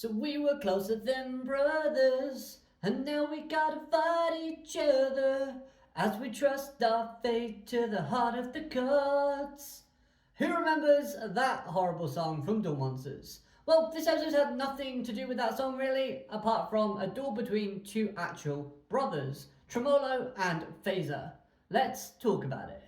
So we were closer than brothers, and now we gotta fight each other as we trust our fate to the heart of the gods. Who remembers that horrible song from Duel Monsters? Well, this episode had nothing to do with that song really, apart from a duel between two actual brothers, Tremolo and Phaser. Let's talk about it.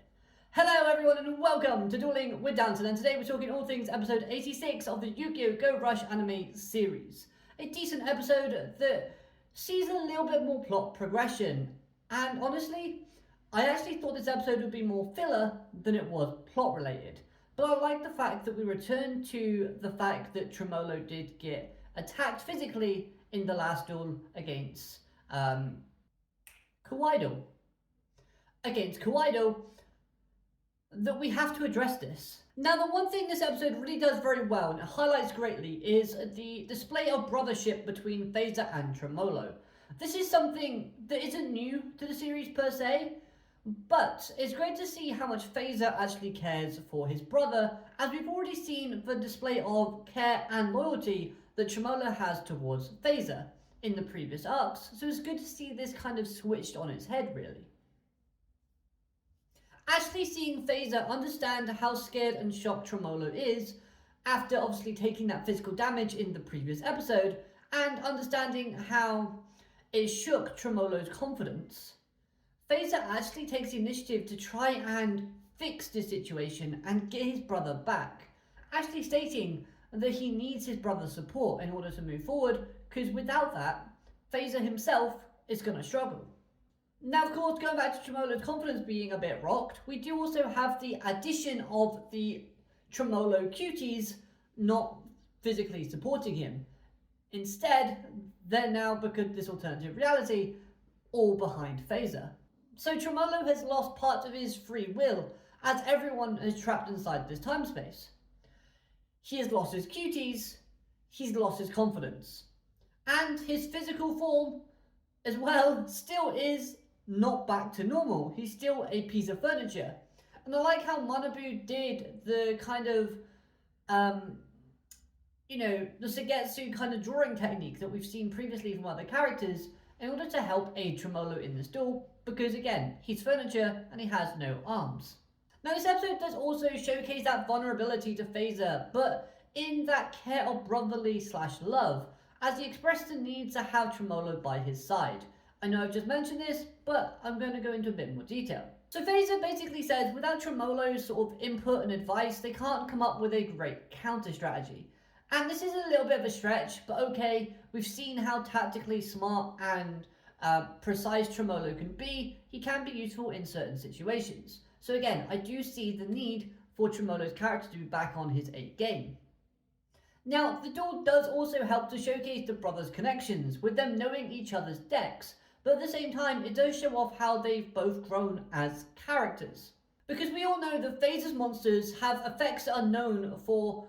Hello everyone and welcome to Dueling with Danton, and today we're talking all things episode 86 of the Yugioh Go Rush anime series. A decent episode that sees a little bit more plot progression, and honestly, I actually thought this episode would be more filler than it was plot related. But I like the fact that we return to the fact that Tremolo did get attacked physically in the last duel against Kauidal. That we have to address this. Now, the one thing this episode really does very well and it highlights greatly is the display of brothership between Phaser and Tremolo. This is something that isn't new to the series per se, but it's great to see how much Phaser actually cares for his brother, as we've already seen the display of care and loyalty that Tremolo has towards Phaser in the previous arcs, so it's good to see this kind of switched on its head really. Actually seeing Phaser understand how scared and shocked Tremolo is after obviously taking that physical damage in the previous episode, and understanding how it shook Tremolo's confidence, Phaser actually takes the initiative to try and fix the situation and get his brother back, actually stating that he needs his brother's support in order to move forward, because without that, Phaser himself is going to struggle. Now, of course, going back to Tremolo's confidence being a bit rocked, we do also have the addition of the Tremolo cuties not physically supporting him. Instead, they're now, because this alternative reality, all behind Phaser. So Tremolo has lost part of his free will, as everyone is trapped inside this time space. He has lost his cuties, he's lost his confidence, and his physical form as well still is not back to normal. He's still a piece of furniture. And I like how Manabu did the kind of, the Sugetsu kind of drawing technique that we've seen previously from other characters in order to help aid Tremolo in this duel, because again, he's furniture and he has no arms. Now this episode does also showcase that vulnerability to Phaser, but in that care of brotherly / love, as he expressed the need to have Tremolo by his side. I know I've just mentioned this, but I'm going to go into a bit more detail. So Phaser basically says without Tremolo's sort of input and advice, they can't come up with a great counter strategy. And this is a little bit of a stretch, but okay, we've seen how tactically smart and precise Tremolo can be. He can be useful in certain situations. So again, I do see the need for Tremolo's character to be back on his A game. Now, the duel does also help to showcase the brothers' connections, with them knowing each other's decks, but at the same time, it does show off how they've both grown as characters. Because we all know that Phaser's monsters have effects that are known for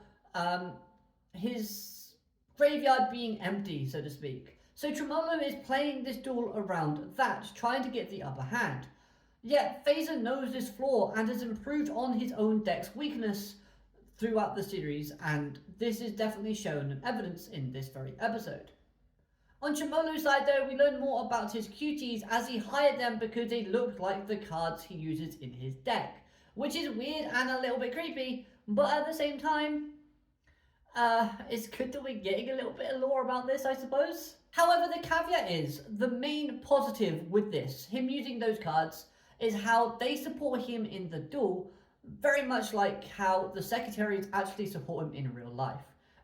his graveyard being empty, so to speak. So Tremolo is playing this duel around that, trying to get the upper hand. Yet Phaser knows this flaw and has improved on his own deck's weakness throughout the series, and this is definitely shown in evidence in this very episode. On Tremolo's side though, we learn more about his cuties as he hired them because they looked like the cards he uses in his deck, which is weird and a little bit creepy, but at the same time, it's good that we're getting a little bit of lore about this, I suppose. However, the caveat is, the main positive with this, him using those cards, is how they support him in the duel, very much like how the secretaries actually support him in real life.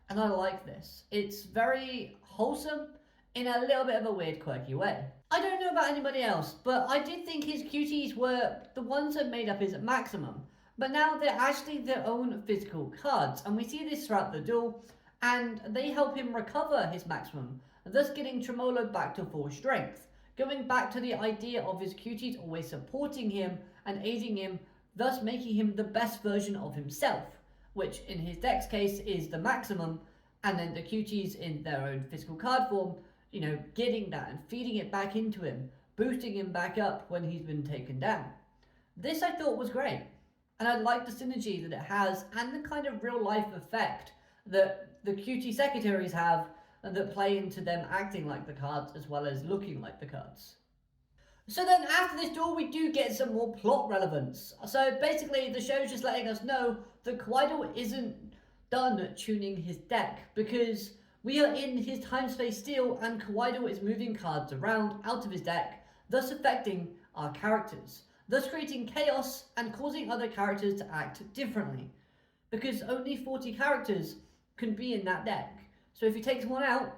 And I like this. It's very wholesome in a little bit of a weird, quirky way. I don't know about anybody else, but I did think his cuties were the ones that made up his maximum. But now they're actually their own physical cards, and we see this throughout the duel, and they help him recover his maximum, thus getting Tremolo back to full strength, going back to the idea of his cuties always supporting him and aiding him, thus making him the best version of himself, which in his deck's case is the maximum, and then the cuties in their own physical card form, getting that and feeding it back into him, boosting him back up when he's been taken down. This I thought was great, and I like the synergy that it has and the kind of real life effect that the cutie secretaries have that play into them acting like the cards as well as looking like the cards. So then after this duel, we do get some more plot relevance. So basically, the show's just letting us know that Kauidal isn't done tuning his deck, because we are in his time-space steel and Kauidal is moving cards around out of his deck, thus affecting our characters, thus creating chaos and causing other characters to act differently, because only 40 characters can be in that deck. So if you take someone out,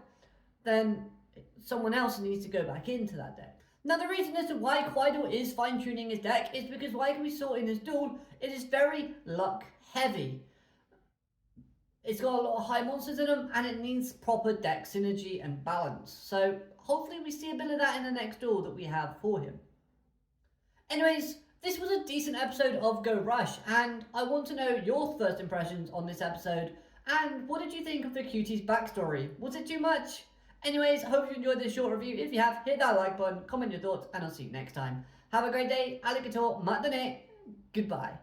then someone else needs to go back into that deck. Now, the reason as to why Kauidal is fine-tuning his deck is because, like we saw in this duel, it is very luck-heavy. It's got a lot of high monsters in them, and it needs proper deck synergy and balance. So, hopefully we see a bit of that in the next duel that we have for him. Anyways, this was a decent episode of Go Rush, and I want to know your first impressions on this episode, and what did you think of the cutie's backstory? Was it too much? Anyways, I hope you enjoyed this short review. If you have, hit that like button, comment your thoughts, and I'll see you next time. Have a great day. Alligator, matane. Goodbye.